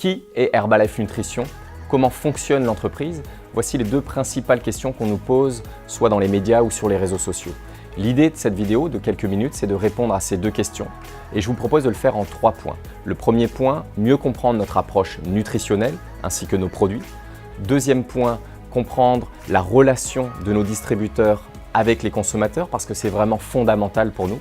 Qui est Herbalife Nutrition? Comment fonctionne l'entreprise? Voici les deux principales questions qu'on nous pose, soit dans les médias ou sur les réseaux sociaux. L'idée de cette vidéo de quelques minutes, c'est de répondre à ces deux questions. Et je vous propose de le faire en 3 points. Le premier point, mieux comprendre notre approche nutritionnelle ainsi que nos produits. Deuxième point, comprendre la relation de nos distributeurs avec les consommateurs parce que c'est vraiment fondamental pour nous.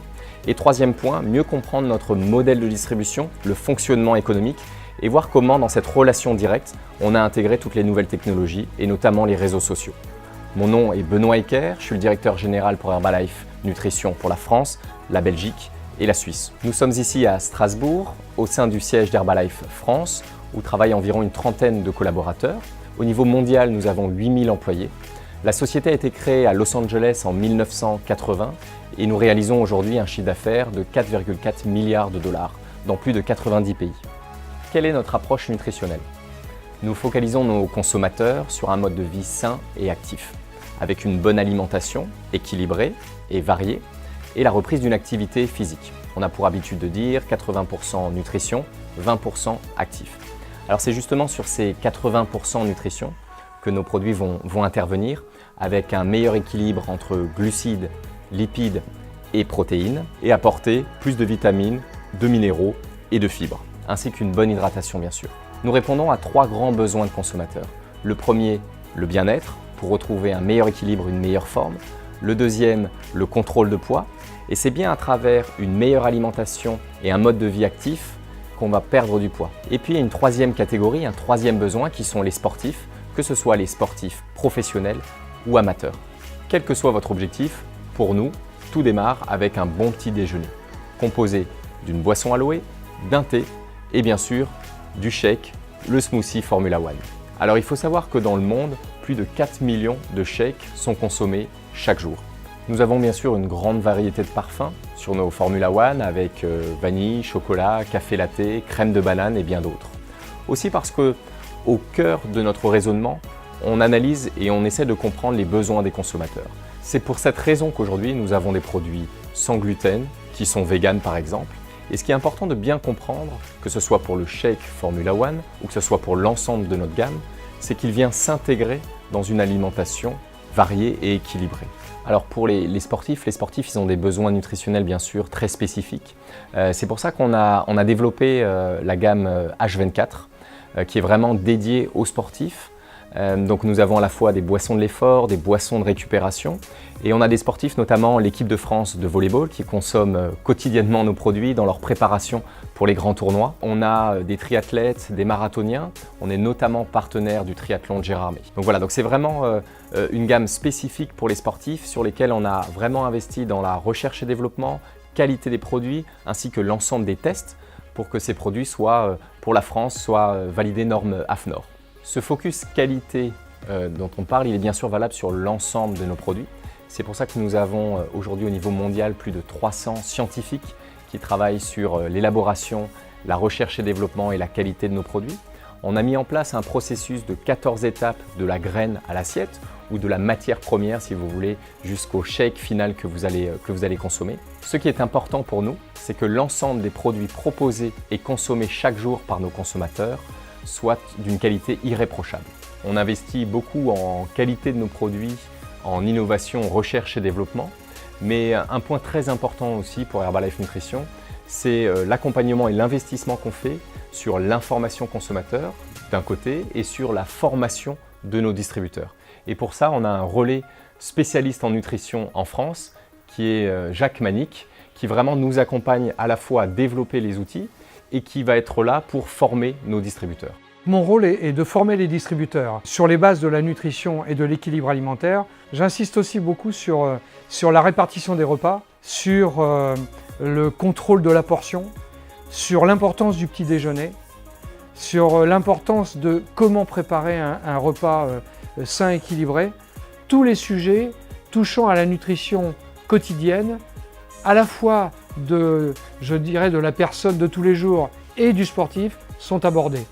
Et troisième point, mieux comprendre notre modèle de distribution, le fonctionnement économique et voir comment dans cette relation directe, on a intégré toutes les nouvelles technologies et notamment les réseaux sociaux. Mon nom est Benoît Ecker, je suis le directeur général pour Herbalife Nutrition pour la France, la Belgique et la Suisse. Nous sommes ici à Strasbourg, au sein du siège d'Herbalife France, où travaillent environ une trentaine de collaborateurs. Au niveau mondial, nous avons 8000 employés. La société a été créée à Los Angeles en 1980 et nous réalisons aujourd'hui un chiffre d'affaires de 4,4 milliards de dollars dans plus de 90 pays. Quelle est notre approche nutritionnelle? Nous focalisons nos consommateurs sur un mode de vie sain et actif, avec une bonne alimentation, équilibrée et variée, et la reprise d'une activité physique. On a pour habitude de dire 80% nutrition, 20% actif. Alors c'est justement sur ces 80% nutrition que nos produits vont intervenir, avec un meilleur équilibre entre glucides, lipides et protéines, et apporter plus de vitamines, de minéraux et de fibres, ainsi qu'une bonne hydratation bien sûr. Nous répondons à 3 grands besoins de consommateurs. Le premier, le bien-être, pour retrouver un meilleur équilibre, une meilleure forme. Le deuxième, le contrôle de poids. Et c'est bien à travers une meilleure alimentation et un mode de vie actif qu'on va perdre du poids. Et puis il y a une troisième catégorie, un troisième besoin qui sont les sportifs, que ce soit les sportifs professionnels ou amateurs. Quel que soit votre objectif, pour nous, tout démarre avec un bon petit déjeuner, composé d'une boisson aloe, d'un thé et bien sûr du shake, le smoothie Formula One. Alors il faut savoir que dans le monde, plus de 4 millions de shakes sont consommés chaque jour. Nous avons bien sûr une grande variété de parfums sur nos Formula One avec vanille, chocolat, café latte, crème de banane et bien d'autres. Aussi parce que au cœur de notre raisonnement, on analyse et on essaie de comprendre les besoins des consommateurs. C'est pour cette raison qu'aujourd'hui nous avons des produits sans gluten, qui sont véganes par exemple. Et ce qui est important de bien comprendre, que ce soit pour le shake Formula One ou que ce soit pour l'ensemble de notre gamme, c'est qu'il vient s'intégrer dans une alimentation variée et équilibrée. Alors pour les sportifs, ils ont des besoins nutritionnels bien sûr très spécifiques. C'est pour ça qu'on a développé la gamme H24 qui est vraiment dédiée aux sportifs. Donc nous avons à la fois des boissons de l'effort, des boissons de récupération et on a des sportifs, notamment l'équipe de France de volleyball qui consomment quotidiennement nos produits dans leur préparation pour les grands tournois. On a des triathlètes, des marathoniens, on est notamment partenaire du triathlon de Gérardmer. Donc voilà, donc c'est vraiment une gamme spécifique pour les sportifs sur lesquels on a vraiment investi dans la recherche et développement, qualité des produits ainsi que l'ensemble des tests pour que ces produits soient, pour la France, soient validés normes AFNOR. Ce focus qualité dont on parle, il est bien sûr valable sur l'ensemble de nos produits. C'est pour ça que nous avons aujourd'hui au niveau mondial plus de 300 scientifiques qui travaillent sur l'élaboration, la recherche et développement et la qualité de nos produits. On a mis en place un processus de 14 étapes de la graine à l'assiette ou de la matière première si vous voulez jusqu'au shake final que vous allez consommer. Ce qui est important pour nous, c'est que l'ensemble des produits proposés et consommés chaque jour par nos consommateurs soit d'une qualité irréprochable. On investit beaucoup en qualité de nos produits, en innovation, recherche et développement, mais un point très important aussi pour Herbalife Nutrition, c'est l'accompagnement et l'investissement qu'on fait sur l'information consommateur d'un côté et sur la formation de nos distributeurs. Et pour ça, on a un relais spécialiste en nutrition en France qui est Jacques Manic, qui vraiment nous accompagne à la fois à développer les outils et qui va être là pour former nos distributeurs. Mon rôle est de former les distributeurs sur les bases de la nutrition et de l'équilibre alimentaire. J'insiste aussi beaucoup sur la répartition des repas, sur le contrôle de la portion, sur l'importance du petit déjeuner, sur l'importance de comment préparer un repas sain et équilibré. Tous les sujets touchant à la nutrition quotidienne, à la fois de la personne de tous les jours et du sportif, sont abordés.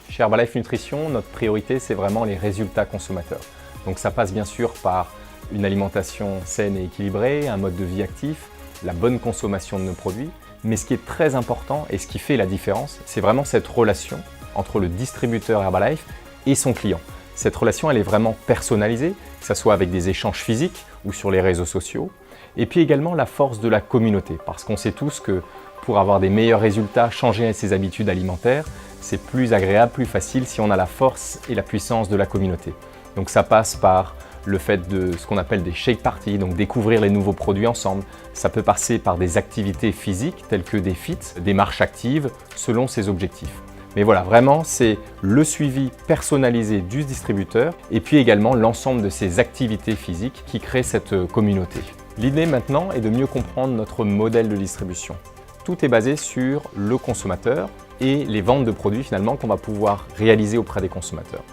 Chez Herbalife Nutrition, notre priorité, c'est vraiment les résultats consommateurs. Donc ça passe bien sûr par une alimentation saine et équilibrée, un mode de vie actif, la bonne consommation de nos produits. Mais ce qui est très important et ce qui fait la différence, c'est vraiment cette relation entre le distributeur Herbalife et son client. Cette relation, elle est vraiment personnalisée, que ce soit avec des échanges physiques ou sur les réseaux sociaux. Et puis également la force de la communauté, parce qu'on sait tous que pour avoir des meilleurs résultats, changer ses habitudes alimentaires, c'est plus agréable, plus facile si on a la force et la puissance de la communauté. Donc ça passe par le fait de ce qu'on appelle des shake parties, donc découvrir les nouveaux produits ensemble. Ça peut passer par des activités physiques telles que des feats, des marches actives selon ses objectifs. Mais voilà, vraiment, c'est le suivi personnalisé du distributeur et puis également l'ensemble de ces activités physiques qui créent cette communauté. L'idée maintenant est de mieux comprendre notre modèle de distribution. Tout est basé sur le consommateur et les ventes de produits finalement qu'on va pouvoir réaliser auprès des consommateurs.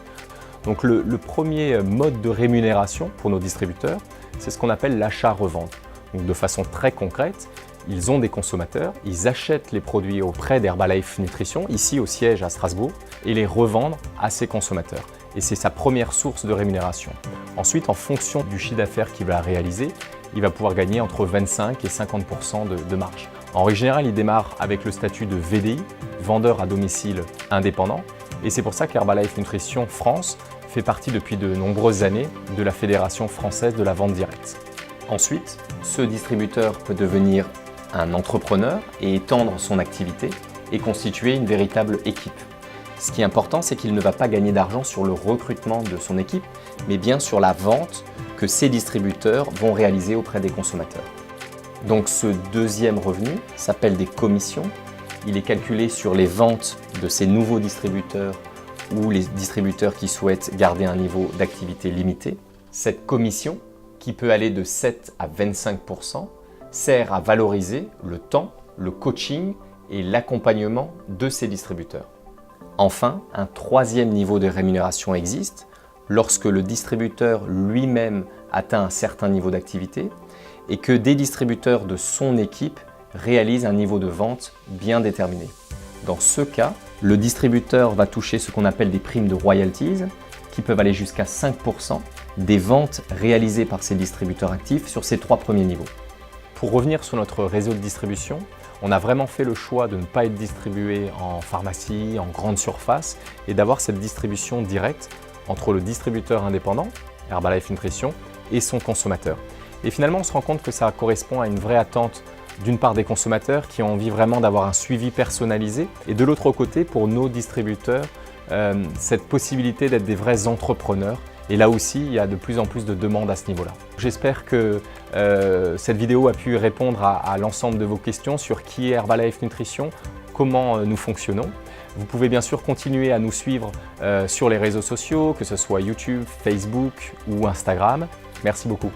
Donc le premier mode de rémunération pour nos distributeurs, c'est ce qu'on appelle l'achat-revente. Donc de façon très concrète, ils ont des consommateurs, ils achètent les produits auprès d'Herbalife Nutrition, ici au siège à Strasbourg, et les revendent à ces consommateurs. Et c'est sa première source de rémunération. Ensuite, en fonction du chiffre d'affaires qu'il va réaliser, il va pouvoir gagner entre 25 et 50% de marge. En règle générale, il démarre avec le statut de VDI, vendeur à domicile indépendant. Et c'est pour ça qu'Herbalife Nutrition France fait partie depuis de nombreuses années de la Fédération française de la vente directe. Ensuite, ce distributeur peut devenir un entrepreneur et étendre son activité et constituer une véritable équipe. Ce qui est important, c'est qu'il ne va pas gagner d'argent sur le recrutement de son équipe, mais bien sur la vente que ces distributeurs vont réaliser auprès des consommateurs. Donc ce deuxième revenu s'appelle des commissions. Il est calculé sur les ventes de ces nouveaux distributeurs ou les distributeurs qui souhaitent garder un niveau d'activité limité. Cette commission, qui peut aller de 7 à 25%, sert à valoriser le temps, le coaching et l'accompagnement de ces distributeurs. Enfin, un troisième niveau de rémunération existe lorsque le distributeur lui-même atteint un certain niveau d'activité et que des distributeurs de son équipe réalisent un niveau de vente bien déterminé. Dans ce cas, le distributeur va toucher ce qu'on appelle des primes de royalties qui peuvent aller jusqu'à 5% des ventes réalisées par ces distributeurs actifs sur ces trois premiers niveaux. Pour revenir sur notre réseau de distribution, on a vraiment fait le choix de ne pas être distribué en pharmacie, en grande surface et d'avoir cette distribution directe entre le distributeur indépendant, Herbalife Nutrition, et son consommateur. Et finalement, on se rend compte que ça correspond à une vraie attente d'une part des consommateurs qui ont envie vraiment d'avoir un suivi personnalisé et de l'autre côté, pour nos distributeurs, cette possibilité d'être des vrais entrepreneurs. Et là aussi, il y a de plus en plus de demandes à ce niveau-là. J'espère que cette vidéo a pu répondre à l'ensemble de vos questions sur qui est Herbalife Nutrition, comment nous fonctionnons. Vous pouvez bien sûr continuer à nous suivre sur les réseaux sociaux, que ce soit YouTube, Facebook ou Instagram. Merci beaucoup.